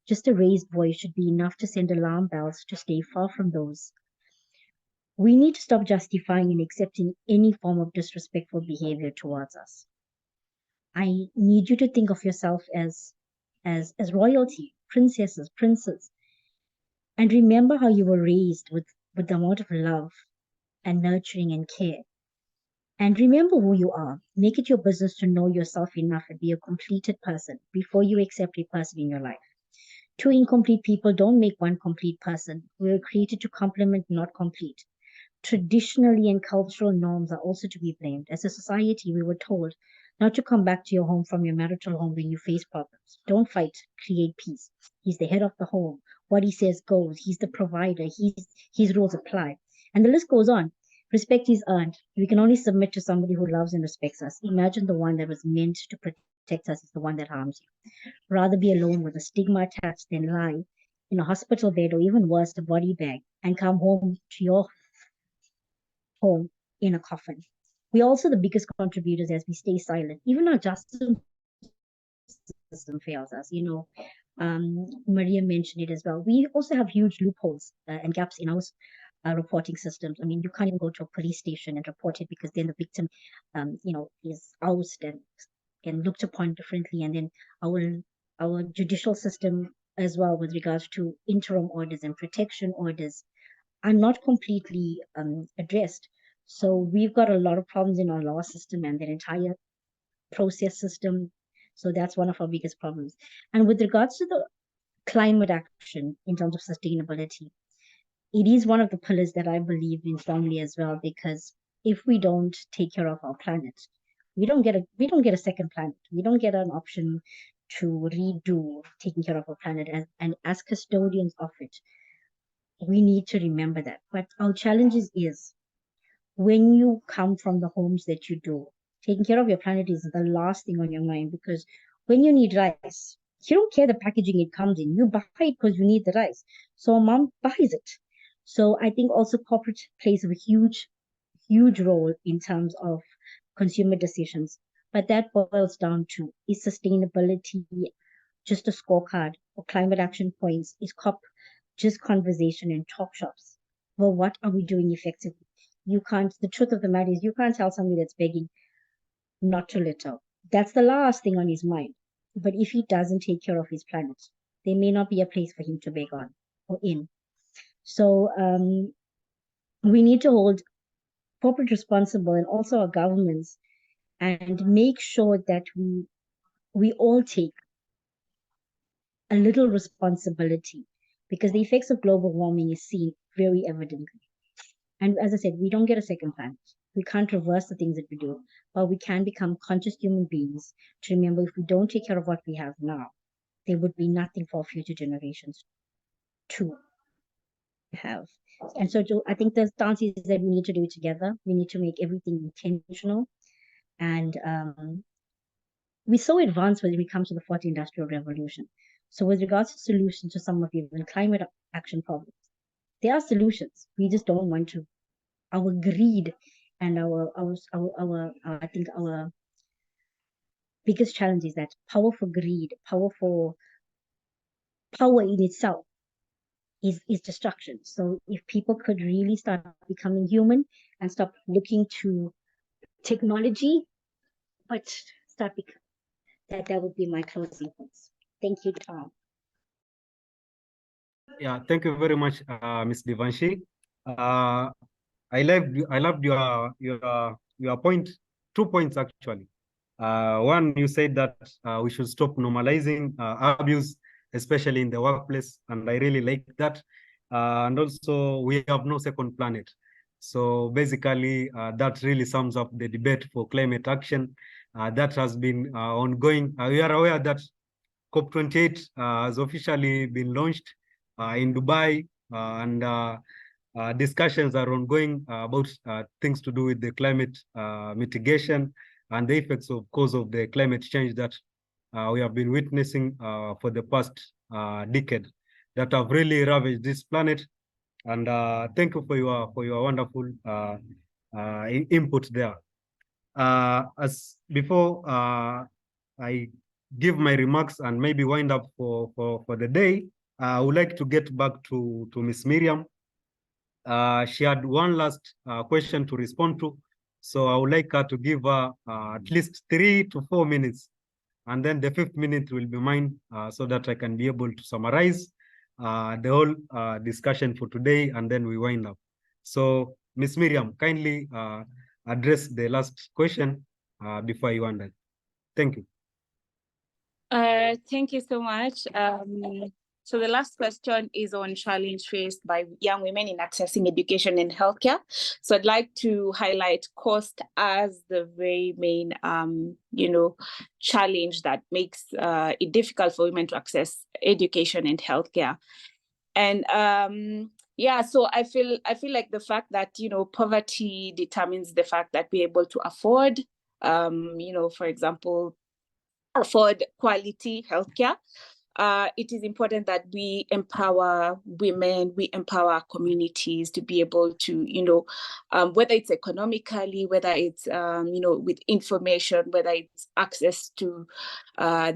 just a raised voice should be enough to send alarm bells to stay far from those We need to stop justifying and accepting any form of disrespectful behavior towards us. I need you to think of yourself as royalty, princesses, princes, and remember how you were raised with the amount of love and nurturing and care. And remember who you are. Make it your business to know yourself enough and be a completed person before you accept a person in your life. Two incomplete people don't make one complete person. We were created to complement, not complete. Traditionally and cultural norms are also to be blamed. As a society, we were told not to come back to your home from your marital home when you face problems. Don't fight, create peace. He's the head of the home. What he says goes. He's the provider. His rules apply. And the list goes on. Respect is earned. We can only submit to somebody who loves and respects us. Imagine the one that was meant to protect us is the one that harms you. Rather be alone with a stigma attached than lie in a hospital bed, or even worse, a body bag, and come home to your home in a coffin. We're also the biggest contributors as we stay silent. Even our justice system fails us. Maria mentioned it as well. We also have huge loopholes and gaps in our reporting systems. I mean, you can't even go to a police station and report it because then the victim, is ousted and looked upon differently. And then our judicial system as well, with regards to interim orders and protection orders, are not completely addressed. So we've got a lot of problems in our law system and the entire process system. So that's one of our biggest problems. And with regards to the climate action in terms of sustainability, it is one of the pillars that I believe in strongly as well, because if we don't take care of our planet, we don't get a second planet. We don't get an option to redo taking care of our planet. And as custodians of it, we need to remember that. But our challenges is when you come from the homes that you do, taking care of your planet is the last thing on your mind, because when you need rice, you don't care the packaging it comes in. You buy it because you need the rice. So mom buys it. So I think also corporate plays a huge role in terms of consumer decisions. But that boils down to, is sustainability just a scorecard, or climate action points? Is COP just conversation and talk shops? Well, what are we doing effectively? The truth of the matter is, you can't tell somebody that's begging not to litter. That's the last thing on his mind. But if he doesn't take care of his planet, there may not be a place for him to beg on or in. So we need to hold corporate responsible, and also our governments, and make sure that we all take a little responsibility, because the effects of global warming is seen very evidently. And as I said, we don't get a second planet. We can't reverse the things that we do, but we can become conscious human beings to remember, if we don't take care of what we have now, there would be nothing for future generations to have. And so I think the stance is that we need to do it together. We need to make everything intentional. And we're so advanced when it comes to the fourth industrial revolution. So with regards to solutions to some of even climate action problems, there are solutions. We just don't want to. Our greed and our I think our biggest challenge is that power for greed, power in itself is destruction. So if people could really start becoming human and stop looking to technology, but start becoming, that would be my closing points. Thank you, Tom. Yeah, thank you very much, Ms. Devanshi. I loved your point, 2 points actually. One, you said that we should stop normalizing abuse, especially in the workplace, and I really like that. And also, we have no second planet. So basically, that really sums up the debate for climate action that has been ongoing. We are aware that COP28 has officially been launched in Dubai, and discussions are ongoing about things to do with the climate mitigation and the effects, of course, of the climate change that we have been witnessing for the past decade, that have really ravaged this planet. And thank you for your wonderful input there. As before, I give my remarks and maybe wind up for the day, I would like to get back to Ms. Miriam. she had one last question to respond to. So I would like her to give her at least 3 to 4 minutes. And then the 5th minute will be mine so that I can be able to summarize the whole discussion for today, and then we wind up. So Ms. Miriam, kindly address the last question before you end. Thank you. Thank you so much. So the last question is on challenge faced by young women in accessing education and healthcare. So I'd like to highlight cost as the very main, challenge that makes it difficult for women to access education and healthcare. And so I feel like the fact that, poverty determines the fact that we're able to afford, for example, afford quality healthcare. It is important that we empower women, we empower communities to be able to, whether it's economically, whether it's, with information, whether it's access to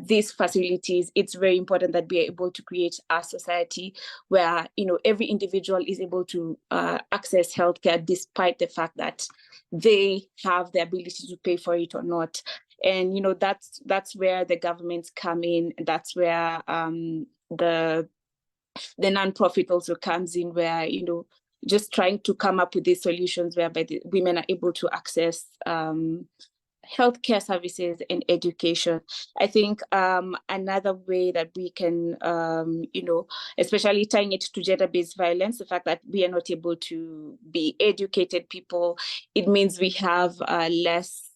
these facilities. It's very important that we are able to create a society where, every individual is able to access healthcare despite the fact that they have the ability to pay for it or not. And that's where the governments come in. That's where the nonprofit also comes in, where just trying to come up with these solutions whereby the women are able to access healthcare services and education. I think another way that we can, especially tying it to gender-based violence, the fact that we are not able to be educated people, it means we have less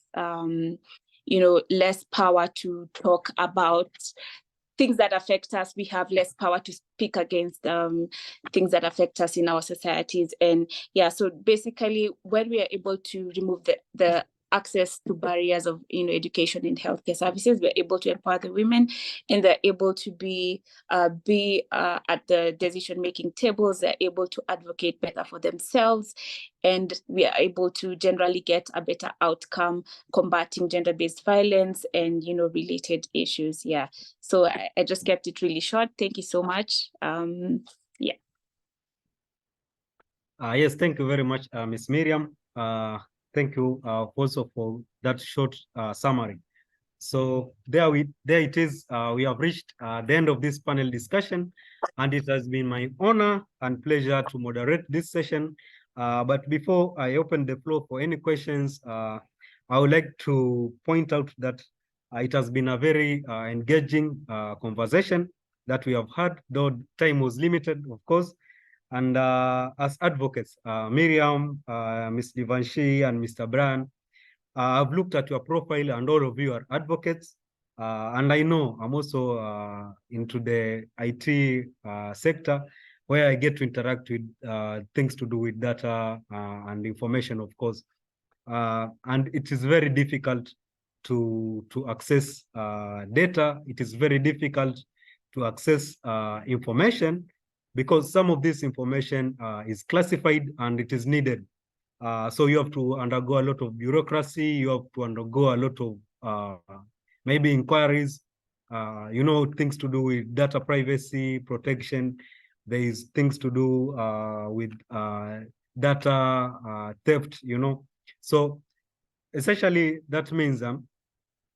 power to talk about things that affect us. We have less power to speak against things that affect us in our societies. And so basically, when we are able to remove the access to barriers of education and healthcare services, we're able to empower the women, and they're able to be at the decision-making tables. They're able to advocate better for themselves, and we are able to generally get a better outcome combating gender-based violence and related issues. So I just kept it really short. Thank you so much. Yes, thank you very much, Ms. Miriam. Thank you also for that short summary. So there it is. We have reached the end of this panel discussion, and it has been my honor and pleasure to moderate this session. But before I open the floor for any questions, I would like to point out that it has been a very engaging conversation that we have had, though time was limited, of course. And as advocates, Miriam, Ms. Divanshi, and Mr. Brian, I've looked at your profile, and all of you are advocates. And I know I'm also into the IT sector, where I get to interact with things to do with data and information, of course. And it is very difficult to access data. It is very difficult to access information, because some of this information is classified and it is needed. So you have to undergo a lot of bureaucracy. You have to undergo a lot of maybe inquiries, things to do with data privacy protection. There is things to do with data theft, So essentially that means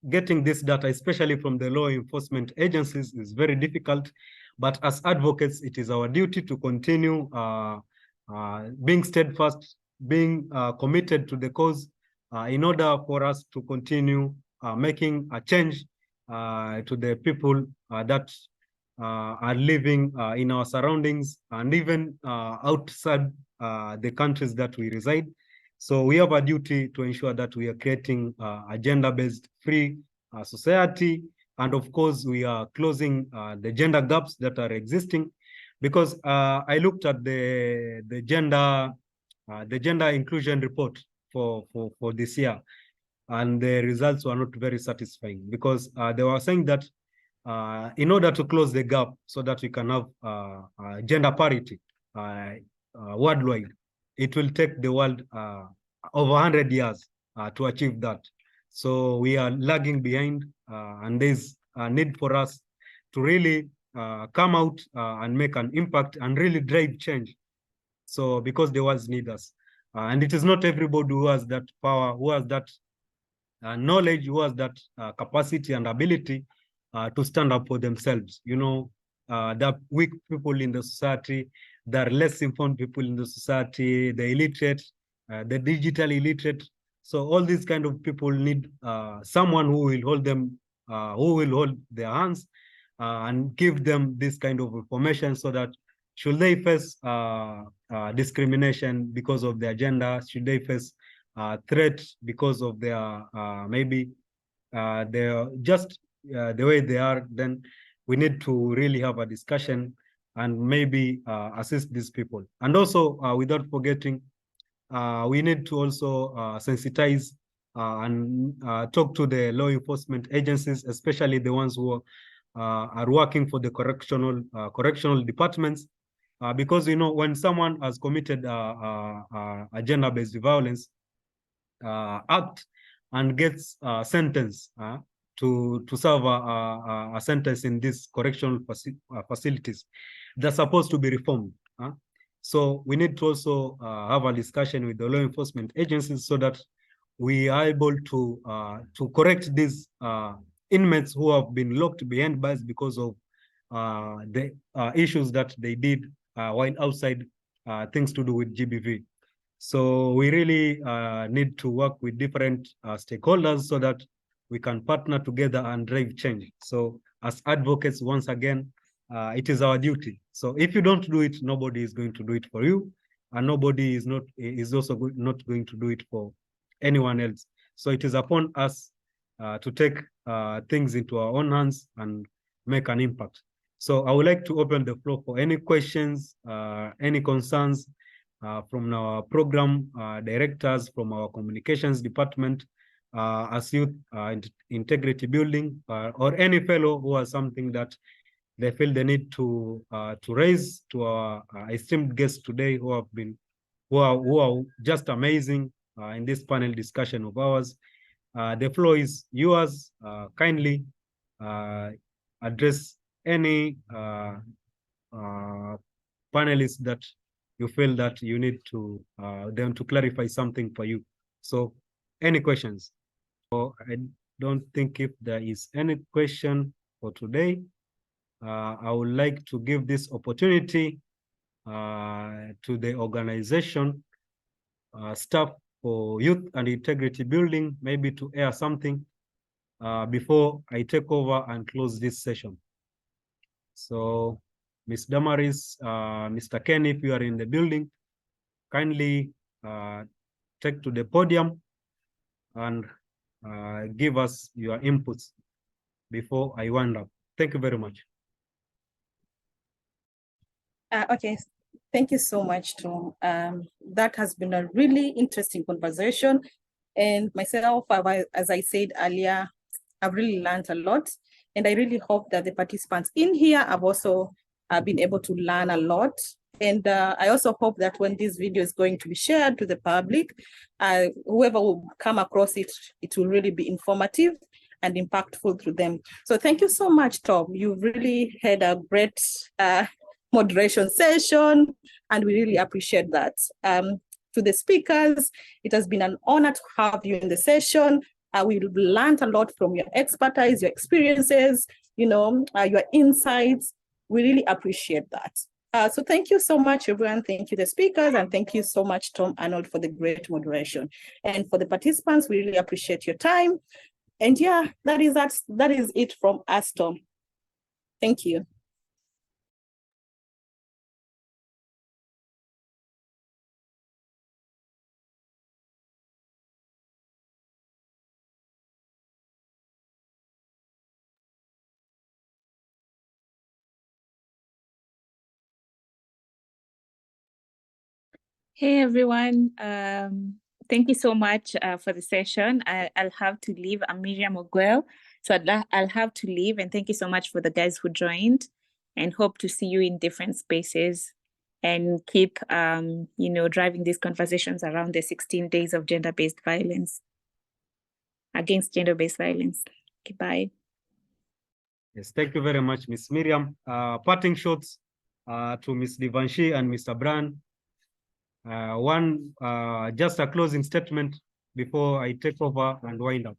getting this data, especially from the law enforcement agencies, is very difficult. But as advocates, it is our duty to continue being steadfast, being committed to the cause in order for us to continue making a change to the people that are living in our surroundings, and even outside the countries that we reside. So we have a duty to ensure that we are creating a gender-based free society. And of course, we are closing the gender gaps that are existing, because I looked at the gender inclusion report for this year, and the results were not very satisfying, because they were saying that in order to close the gap so that we can have gender parity worldwide, it will take the world over 100 years to achieve that. So we are lagging behind, and there's a need for us to really come out and make an impact and really drive change So because the world needs us. And it is not everybody who has that power, who has that knowledge, who has that capacity and ability to stand up for themselves. You know, there are weak people in the society, there are less informed people in the society, the illiterate, the digital illiterate. So all these kind of people need someone who will hold them, who will hold their hands and give them this kind of information, so that should they face discrimination because of their gender, should they face threat because of their maybe they're just the way they are, then we need to really have a discussion and maybe assist these people. And also, without forgetting, we need to also sensitize and talk to the law enforcement agencies, especially the ones who are working for the correctional departments, because you know, when someone has committed a gender-based violence act and gets sentenced to serve a sentence in these correctional facilities, they're supposed to be reformed. So we need to also have a discussion with the law enforcement agencies, so that we are able to correct these inmates who have been locked behind bars because of the issues that they did while outside, things to do with GBV. So we really need to work with different stakeholders, so that we can partner together and drive change. So as advocates, once again, it is our duty. So if you don't do it, nobody is going to do it for you, and nobody is also not going to do it for anyone else. So it is upon us to take things into our own hands and make an impact. So I would like to open the floor for any questions, any concerns from our program directors, from our communications department, as Youth Integrity Building, or any fellow who has something that they feel they need to raise to our esteemed guests today, who are just amazing in this panel discussion of ours. The floor is yours. Kindly address any panelists that you feel that you need to them to clarify something for you. So any questions? So I don't think if there is any question for today. I would like to give this opportunity to the organization staff for Youth and Integrity Building, maybe to air something before I take over and close this session. So Ms. Damaris, Mr. Ken, if you are in the building, kindly take to the podium and give us your inputs before I wind up. Thank you very much. Okay, thank you so much, Tom. That has been a really interesting conversation. And myself, as I said earlier, I've really learned a lot. And I really hope that the participants in here have also been able to learn a lot. And I also hope that when this video is going to be shared to the public, whoever will come across it, it will really be informative and impactful to them. So thank you so much, Tom. You've really had a great moderation session, and we really appreciate that. To the speakers, it has been an honor to have you in the session. We've learned a lot from your expertise, your experiences, your insights. We really appreciate that. So thank you so much, everyone. Thank you, the speakers, and thank you so much, Tom Arnold, for the great moderation. And for the participants, we really appreciate your time. And yeah, that is it from us, Tom. Thank you. Hey, everyone. Thank you so much for the session. I'll have to leave. I'm Miriam Oguel. So I'll have to leave. And thank you so much for the guys who joined, and hope to see you in different spaces and keep, driving these conversations around the 16 days of gender-based violence, against gender-based violence. Okay, bye. Yes, thank you very much, Ms. Miriam. Parting shots to Ms. Divanshi and Mr. Brand. Just a closing statement before I take over and wind up.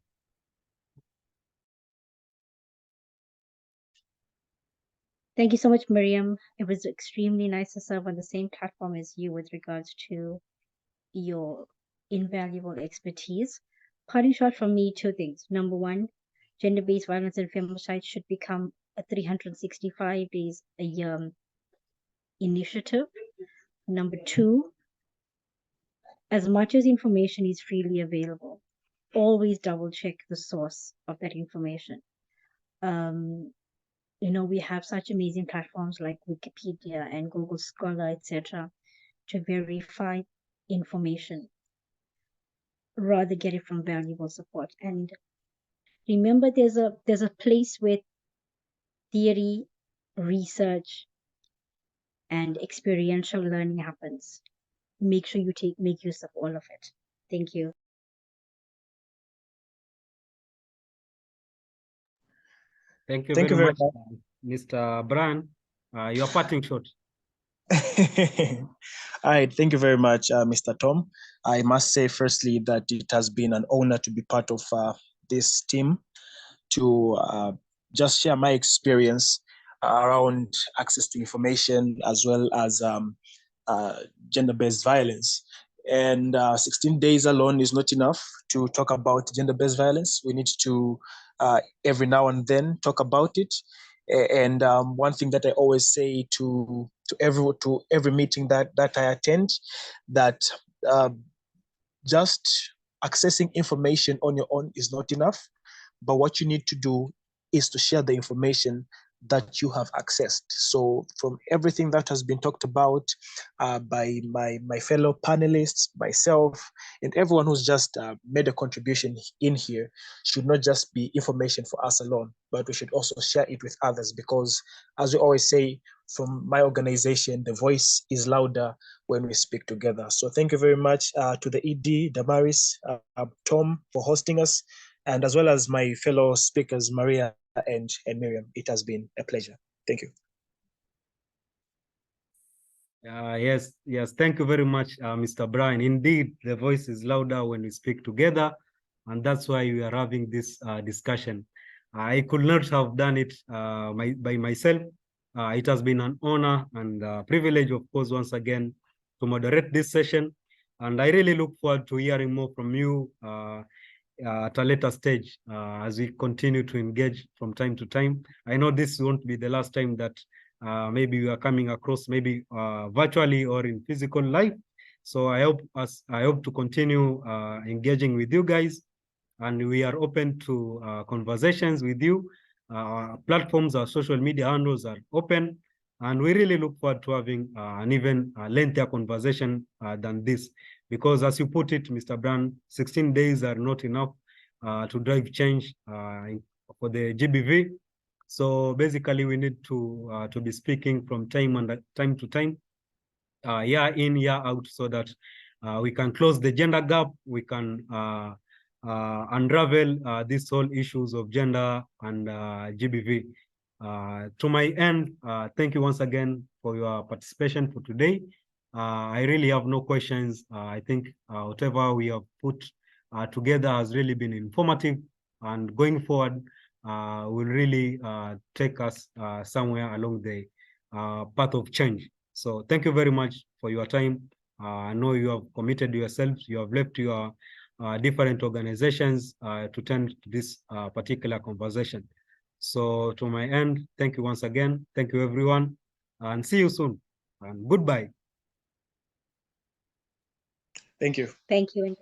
Thank you so much, Miriam. It was extremely nice to serve on the same platform as you with regards to your invaluable expertise. Parting shot from me, two things. Number one, gender-based violence and femicide should become a 365 days a year initiative. Number two, as much as information is freely available, always double check the source of that information. You know, we have such amazing platforms like Wikipedia and Google Scholar, etc., to verify information. Rather get it from valuable support. And remember, there's a place where theory, research, and experiential learning happens. Make sure you make use of all of it. Thank you. Thank you Thank very you much, very Mr. Brian. Your parting shot. All right, thank you very much, Mr. Tom. I must say, firstly, that it has been an honor to be part of this team, to just share my experience around access to information as well as gender-based violence. And 16 days alone is not enough to talk about gender-based violence. We need to every now and then talk about it. And one thing that I always say to every meeting that I attend, that just accessing information on your own is not enough, but what you need to do is to share the information that you have accessed. So from everything that has been talked about by my fellow panelists, myself, and everyone who's just made a contribution in here, should not just be information for us alone, but we should also share it with others, because as we always say, from my organization, the voice is louder when we speak together. So thank you very much to the ED, Damaris, Tom, for hosting us, and as well as my fellow speakers, Maria and Miriam. It has been a pleasure. Thank you. Yes. Thank you very much, Mr. Brian. Indeed, the voice is louder when we speak together, and that's why we are having this discussion. I could not have done it by myself. It has been an honor and privilege, of course, once again, to moderate this session. And I really look forward to hearing more from you at a later stage as we continue to engage from time to time. I know this won't be the last time that maybe we are coming across, maybe virtually or in physical life. So I hope to continue engaging with you guys, and we are open to conversations with you. Our platforms, our social media handles are open, and we really look forward to having an even lengthier conversation than this. Because as you put it, Mr. Brand, 16 days are not enough to drive change for the GBV. So basically, we need to be speaking from time to time, year in, year out, so that we can close the gender gap. We can unravel these whole issues of gender and GBV. To my end, thank you once again for your participation for today. I really have no questions. I think whatever we have put together has really been informative, and going forward will really take us somewhere along the path of change. So thank you very much for your time. I know you have committed yourselves. You have left your different organizations to attend to this particular conversation. So to my end, thank you once again. Thank you, everyone, and see you soon. And goodbye. Thank you. Thank you.